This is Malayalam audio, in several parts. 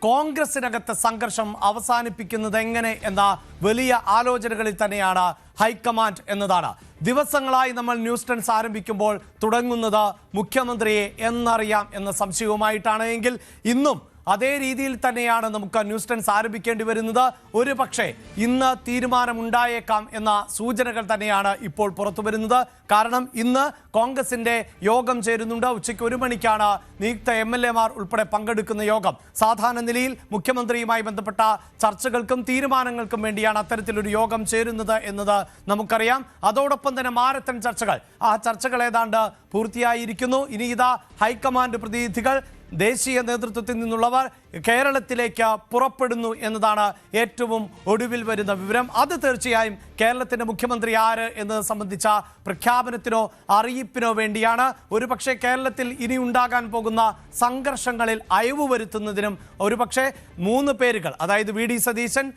കോൺഗ്രസിനകത്തെ സംഘർഷം അവസാനിപ്പിക്കുന്നത് എങ്ങനെ എന്ന വലിയ ആലോചനകളിൽ തന്നെയാണ് ഹൈക്കമാൻഡ് എന്നതാണ്. ദിവസങ്ങളായി നമ്മൾ ന്യൂസ് ടെൻസ് ആരംഭിക്കുമ്പോൾ തുടങ്ങുന്നത് മുഖ്യമന്ത്രിയെ എന്നറിയാം എന്ന സംശയവുമായിട്ടാണ്. എങ്കിൽ ഇന്നും അതേ രീതിയിൽ തന്നെയാണ് നമുക്ക് ന്യൂസ് ടെൻസ് ആരംഭിക്കേണ്ടി വരുന്നത്. ഒരു പക്ഷേ ഇന്ന് തീരുമാനമുണ്ടായേക്കാം എന്ന സൂചനകൾ തന്നെയാണ് ഇപ്പോൾ പുറത്തു വരുന്നത്. കാരണം ഇന്ന് കോൺഗ്രസിന്റെ യോഗം ചേരുന്നുണ്ട്. ഉച്ചയ്ക്ക് 1 മണിക്കാണ് നിയുക്ത MLA-മാർ ഉൾപ്പെടെ പങ്കെടുക്കുന്ന യോഗം. സാധാരണ നിലയിൽ മുഖ്യമന്ത്രിയുമായി ബന്ധപ്പെട്ട ചർച്ചകൾക്കും തീരുമാനങ്ങൾക്കും വേണ്ടിയാണ് അത്തരത്തിലൊരു യോഗം ചേരുന്നത് എന്നത് നമുക്കറിയാം. അതോടൊപ്പം തന്നെ മാരത്തൺ ചർച്ചകൾ, ആ ചർച്ചകൾ ഏതാണ്ട് പൂർത്തിയായിരിക്കുന്നു. ഇനി ഇതാ ഹൈക്കമാൻഡ് പ്രതിനിധികൾ, ദേശീയ നേതൃത്വത്തിൽ നിന്നുള്ളവർ കേരളത്തിലേക്ക് പുറപ്പെടുന്നു എന്നതാണ് ഏറ്റവും ഒടുവിൽ വരുന്ന വിവരം. അത് തീർച്ചയായും കേരളത്തിന്റെ മുഖ്യമന്ത്രി ആര് എന്നത് സംബന്ധിച്ച പ്രഖ്യാപനത്തിനോ അറിയിപ്പിനോ വേണ്ടിയാണ്. ഒരുപക്ഷെ കേരളത്തിൽ ഇനി ഉണ്ടാകാൻ പോകുന്ന സംഘർഷങ്ങളിൽ അയവ് വരുത്തുന്നതിനും ഒരുപക്ഷെ 3 പേരുകൾ, അതായത് VD സതീശൻ,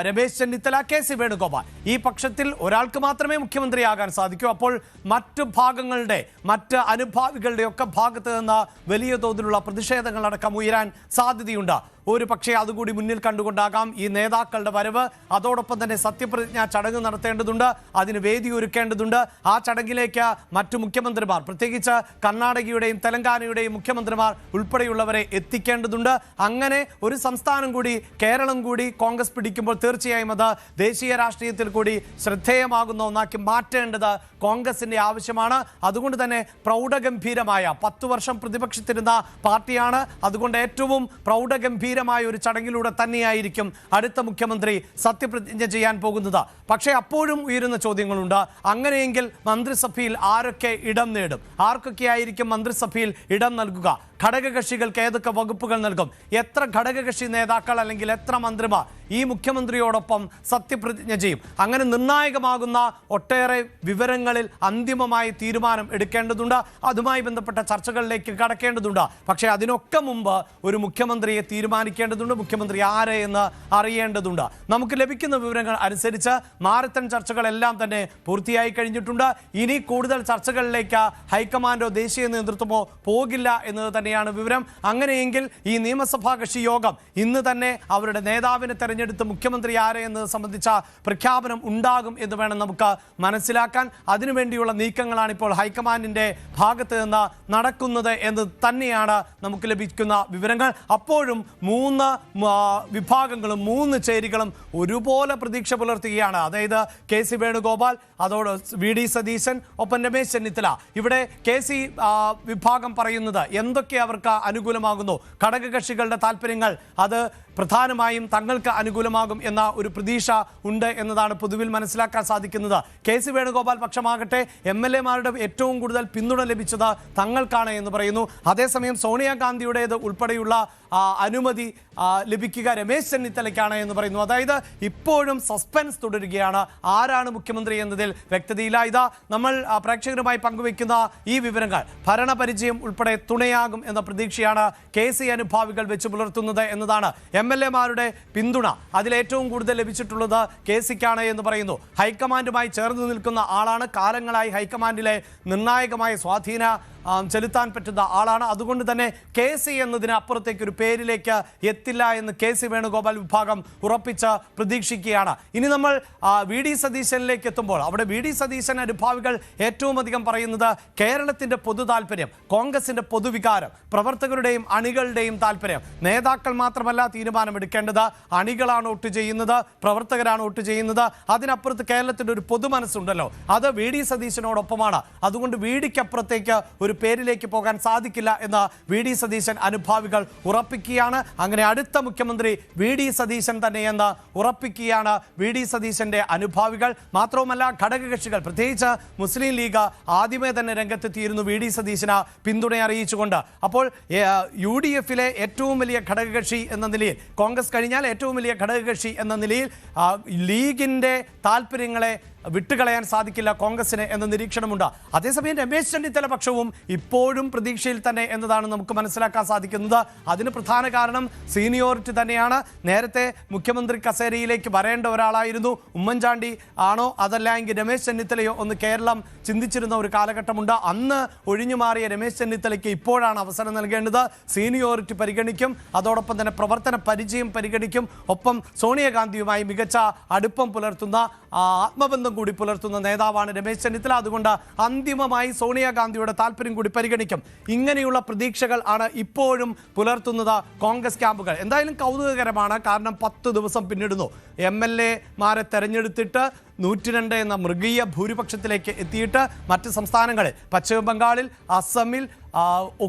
രമേശ് ചെന്നിത്തല, KC വേണുഗോപാൽ, ഈ പക്ഷത്തിൽ ഒരാൾക്ക് മാത്രമേ മുഖ്യമന്ത്രിയാകാൻ സാധിക്കൂ. അപ്പോൾ മറ്റു ഭാഗങ്ങളുടെ, മറ്റ് അനുഭാവികളുടെ ഒക്കെ ഭാഗത്ത് നിന്ന് വലിയ തോതിലുള്ള പ്രതിഷേധങ്ങളടക്കം ഉയരാൻ സാധ്യതയുണ്ട്. ഒരു പക്ഷേ അതുകൂടി മുന്നിൽ കണ്ടുകൊണ്ടാകാം ഈ നേതാക്കളുടെ വരവ്. അതോടൊപ്പം തന്നെ സത്യപ്രതിജ്ഞാ ചടങ്ങ് നടത്തേണ്ടതുണ്ട്, അതിന് വേദി ഒരുക്കേണ്ടതുണ്ട്. ആ ചടങ്ങിലേക്ക് മറ്റു മുഖ്യമന്ത്രിമാർ, പ്രത്യേകിച്ച് കർണാടകയുടെയും തെലങ്കാനയുടെയും മുഖ്യമന്ത്രിമാർ ഉൾപ്പെടെയുള്ളവരെ എത്തിക്കേണ്ടതുണ്ട്. അങ്ങനെ ഒരു സംസ്ഥാനം കൂടി, കേരളം കൂടി കോൺഗ്രസ് പിടിക്കുമ്പോൾ തീർച്ചയായും അത് ദേശീയ രാഷ്ട്രീയത്തിൽ കൂടി ശ്രദ്ധേയമാകുന്ന ഒന്നാക്കി മാറ്റേണ്ടത് കോൺഗ്രസിന്റെ ആവശ്യമാണ്. അതുകൊണ്ട് തന്നെ പ്രൗഢഗംഭീരമായ 10 വർഷം പ്രതിപക്ഷത്തിരുന്ന പാർട്ടിയാണ്. അതുകൊണ്ട് ഏറ്റവും പ്രൗഢഗംഭീരമായ ഒരു ചടങ്ങിലൂടെ തന്നെയായിരിക്കും അടുത്ത മുഖ്യമന്ത്രി സത്യപ്രതിജ്ഞ ചെയ്യാൻ പോകുന്നത്. പക്ഷേ അപ്പോഴും ഉയരുന്ന ചോദ്യങ്ങളുണ്ട്. അങ്ങനെയെങ്കിൽ മന്ത്രിസഭയിൽ ആരൊക്കെ ഇടം നേടും? ആർക്കൊക്കെയായിരിക്കും മന്ത്രിസഭയിൽ ഇടം നൽകുക? ഘടകകക്ഷികൾക്ക് ഏതൊക്കെ വകുപ്പുകൾ നൽകും? എത്ര ഘടകകക്ഷി നേതാക്കൾ അല്ലെങ്കിൽ എത്ര മന്ത്രിമാർ ഈ മുഖ്യമന്ത്രിയോടൊപ്പം സത്യപ്രതിജ്ഞ ചെയ്യും? അങ്ങനെ നിർണായകമാകുന്ന ഒട്ടേറെ വിവരങ്ങളിൽ അന്തിമമായി തീരുമാനം എടുക്കേണ്ടതുണ്ട്. അതുമായി ബന്ധപ്പെട്ട ചർച്ചകളിലേക്ക് കടക്കേണ്ടതുണ്ട്. പക്ഷേ അതിനൊക്കെ മുമ്പ് ഒരു മുഖ്യമന്ത്രിയെ തീരുമാനിക്കേണ്ടതുണ്ട്. മുഖ്യമന്ത്രി ആരെ എന്ന് അറിയേണ്ടതുണ്ട്. നമുക്ക് ലഭിക്കുന്ന വിവരങ്ങൾ അനുസരിച്ച് മാരത്തൺ ചർച്ചകളെല്ലാം തന്നെ പൂർത്തിയായി കഴിഞ്ഞിട്ടുണ്ട്. ഇനി കൂടുതൽ ചർച്ചകളിലേക്ക് ഹൈക്കമാൻഡോ ദേശീയ നേതൃത്വമോ പോകില്ല എന്നത് തന്നെയാണ് വിവരം. അങ്ങനെയെങ്കിൽ ഈ നിയമസഭാ കക്ഷി യോഗം ഇന്ന് തന്നെ അവരുടെ നേതാവിനെ തെരഞ്ഞെടുത്ത് മുഖ്യമന്ത്രി ആരെ എന്നത് സംബന്ധിച്ച പ്രഖ്യാപനം ഉണ്ടാകും എന്ന് വേണം നമുക്ക് മനസ്സിലാക്കാൻ. അതിനുവേണ്ടിയുള്ള നീക്കങ്ങളാണ് ഇപ്പോൾ ഹൈക്കമാൻഡിന്റെ ഭാഗത്ത് നിന്ന് നടക്കുന്നത് എന്ന് തന്നെയാണ് നമുക്ക് ലഭിക്കുന്ന വിവരങ്ങൾ. അപ്പോഴും 3 വിഭാഗങ്ങളും 3 ചേരികളും ഒരുപോലെ പ്രതീക്ഷ പുലർത്തുകയാണ്. അതായത് KC വേണുഗോപാൽ, അതോട് VD സതീശൻ, ഒപ്പം രമേശ് ചെന്നിത്തല. ഇവിടെ KC വിഭാഗം പറയുന്നത് എന്തൊക്കെ അവർക്ക് അനുകൂലമാകുന്നു, ഘടകകക്ഷികളുടെ താല്പര്യങ്ങൾ അത് പ്രധാനമായും തങ്ങൾക്ക് അനുകൂലമാകും എന്ന ഒരു പ്രതീക്ഷ ഉണ്ട് എന്നതാണ് പൊതുവിൽ മനസ്സിലാക്കാൻ സാധിക്കുന്നത്. KC വേണുഗോപാൽ പക്ഷമാകട്ടെ MLA-മാരുടെ ഏറ്റവും കൂടുതൽ പിന്തുണ ലഭിച്ചത് തങ്ങൾക്കാണ് എന്ന് പറയുന്നു. അതേസമയം സോണിയാഗാന്ധിയുടേത് ഉൾപ്പെടെയുള്ള അനുമതി ലഭിക്കുക രമേശ് ചെന്നിത്തലയ്ക്കാണ് എന്ന് പറയുന്നു. അതായത് ഇപ്പോഴും സസ്പെൻസ് തുടരുകയാണ്. ആരാണ് മുഖ്യമന്ത്രി എന്നതിൽ വ്യക്തതയില്ല. ഇതാ നമ്മൾ പ്രേക്ഷകരുമായി പങ്കുവയ്ക്കുന്ന ഈ വിവരങ്ങൾ ഭരണപരിചയം ഉൾപ്പെടെ തുണയാകും എന്ന പ്രതീക്ഷയാണ് KC അനുഭാവികൾ വെച്ച് പുലർത്തുന്നത് എന്നതാണ്. MLA-മാരുടെ പിന്തുണ അതിലേറ്റവും കൂടുതൽ ലഭിച്ചിട്ടുള്ളത് KC-ക്കാണ് എന്ന് പറയുന്നു. ഹൈക്കമാൻഡുമായി ചേർന്ന് നിൽക്കുന്ന ആളാണ്. കാലങ്ങളായി ഹൈക്കമാൻഡിലെ നിർണായകമായ സ്വാധീന ചെലുത്താൻ പറ്റുന്ന ആളാണ്. അതുകൊണ്ട് തന്നെ KC എന്നതിന് അപ്പുറത്തേക്ക് ഒരു പേരിലേക്ക് എത്തില്ല എന്ന് KC വേണുഗോപാൽ വിഭാഗം ഉറപ്പിച്ച് പ്രതീക്ഷിക്കുകയാണ്. ഇനി നമ്മൾ VD സതീശനിലേക്ക് എത്തുമ്പോൾ അവിടെ VD സതീശൻ അനുഭാവികൾ ഏറ്റവും അധികം പറയുന്നത് കേരളത്തിന്റെ പൊതു താല്പര്യം, കോൺഗ്രസിന്റെ പൊതുവികാരം, പ്രവർത്തകരുടെയും അണികളുടെയും താല്പര്യം. നേതാക്കൾ മാത്രമല്ല തീരുമാനമെടുക്കേണ്ടത്, അണികളാണ് വോട്ട് ചെയ്യുന്നത്, പ്രവർത്തകരാണ് വോട്ട് ചെയ്യുന്നത്. അതിനപ്പുറത്ത് കേരളത്തിന്റെ ഒരു പൊതു മനസ്സുണ്ടല്ലോ, അത് VD സതീശനോടൊപ്പമാണ്. അതുകൊണ്ട് VD-ക്കപ്പുറത്തേക്ക് ഒരു പേരിലേക്ക് പോകാൻ സാധിക്കില്ല എന്ന് VD സതീശൻ അനുഭാവികൾ ഉറപ്പിക്കുകയാണ്. അങ്ങനെ അടുത്ത മുഖ്യമന്ത്രി VD സതീശൻ തന്നെയെന്ന് ഉറപ്പിക്കുകയാണ് VD സതീശന്റെ അനുഭാവികൾ. മാത്രവുമല്ല ഘടകകക്ഷികൾ, പ്രത്യേകിച്ച് മുസ്ലിം ലീഗ് ആദ്യമേ തന്നെ രംഗത്തെത്തിയിരുന്നു VD സതീശന് പിന്തുണ അറിയിച്ചുകൊണ്ട്. അപ്പോൾ UDF-ലെ ഏറ്റവും വലിയ ഘടകകക്ഷി എന്ന നിലയിൽ, കോൺഗ്രസ് കഴിഞ്ഞാൽ ഏറ്റവും വലിയ ഘടകകക്ഷി എന്ന നിലയിൽ ലീഗിന്റെ താല്പര്യങ്ങളെ വിട്ടുകളയാൻ സാധിക്കില്ല കോൺഗ്രസിന് എന്ന നിരീക്ഷണമുണ്ട്. അതേസമയം രമേശ് ചെന്നിത്തല പക്ഷവും ഇപ്പോഴും പ്രതീക്ഷയിൽ തന്നെ എന്നതാണ് നമുക്ക് മനസ്സിലാക്കാൻ സാധിക്കുന്നത്. അതിന് പ്രധാന കാരണം സീനിയോറിറ്റി തന്നെയാണ്. നേരത്തെ മുഖ്യമന്ത്രി കസേരയിലേക്ക് വരേണ്ട ഒരാളായിരുന്നു ഉമ്മൻചാണ്ടി ആണോ അതല്ല എങ്കിൽ രമേശ് ചെന്നിത്തലയോ ഒന്ന് കേരളം ചിന്തിച്ചിരുന്ന ഒരു കാലഘട്ടമുണ്ട്. അന്ന് ഒഴിഞ്ഞു മാറിയ രമേശ് ചെന്നിത്തലയ്ക്ക് ഇപ്പോഴാണ് അവസരം നൽകേണ്ടത്. സീനിയോറിറ്റി പരിഗണിക്കും, അതോടൊപ്പം തന്നെ പ്രവർത്തന പരിചയം പരിഗണിക്കും. ഒപ്പം സോണിയാഗാന്ധിയുമായി മികച്ച അടുപ്പം പുലർത്തുന്ന ആത്മബന്ധം കൂടി പുലർത്തുന്ന നേതാവാണ് രമേശ് ചെന്നിത്തല. അതുകൊണ്ട് അന്തിമമായി സോണിയാഗാന്ധിയുടെ താല്പര്യം കൂടി പരിഗണിക്കും. ഇങ്ങനെയുള്ള പ്രതീക്ഷകൾ ആണ് ഇപ്പോഴും പുലർത്തുന്നത് കോൺഗ്രസ് ക്യാമ്പുകൾ. എന്തായാലും കൗതുകകരമാണ്. കാരണം 10 ദിവസം പിന്നിടുന്നു. MLA-മാരെ തെരഞ്ഞെടുത്തിട്ട് 102 എന്ന മൃഗീയ ഭൂരിപക്ഷത്തിലേക്ക് എത്തിയിട്ട് മറ്റ് സംസ്ഥാനങ്ങളിൽ പശ്ചിമ ബംഗാളിൽ, അസമിൽ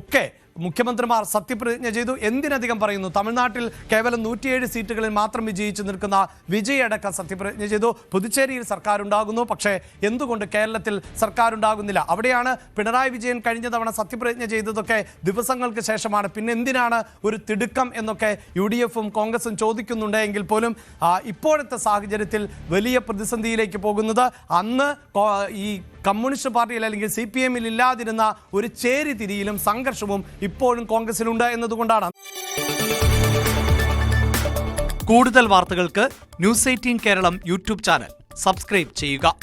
ഒക്കെ മുഖ്യമന്ത്രിമാർ സത്യപ്രതിജ്ഞ ചെയ്തു. എന്തിനധികം പറയുന്നു, തമിഴ്നാട്ടിൽ കേവലം 107 സീറ്റുകളിൽ മാത്രം വിജയിച്ചു നിൽക്കുന്ന വിജയ് അടക്കം സത്യപ്രതിജ്ഞ ചെയ്തു. പുതുച്ചേരിയിൽ സർക്കാർ ഉണ്ടാകുന്നു. പക്ഷേ എന്തുകൊണ്ട് കേരളത്തിൽ സർക്കാർ ഉണ്ടാകുന്നില്ല? അവിടെയാണ് പിണറായി വിജയൻ കഴിഞ്ഞ തവണ സത്യപ്രതിജ്ഞ ചെയ്തതൊക്കെ ദിവസങ്ങൾക്ക് ശേഷമാണ്. പിന്നെ എന്തിനാണ് ഒരു തിടുക്കം എന്നൊക്കെ UDF-ഉം കോൺഗ്രസും ചോദിക്കുന്നുണ്ട്. എങ്കിൽ പോലും ഇപ്പോഴത്തെ സാഹചര്യത്തിൽ വലിയ പ്രതിസന്ധിയിലേക്ക് പോകുന്നത് അന്ന് ഈ കമ്മ്യൂണിസ്റ്റ് പാർട്ടിയിൽ അല്ലെങ്കിൽ CPM-ൽ ഇല്ലാതിരുന്ന ഒരു ചേരിതിരിയിലും സംഘർഷവും ഇപ്പോഴും കോൺഗ്രസിലുണ്ട് എന്നതുകൊണ്ടാണ്. കൂടുതൽ വാർത്തകൾക്ക് News 18 Keralam YouTube channel subscribe ചെയ്യുക.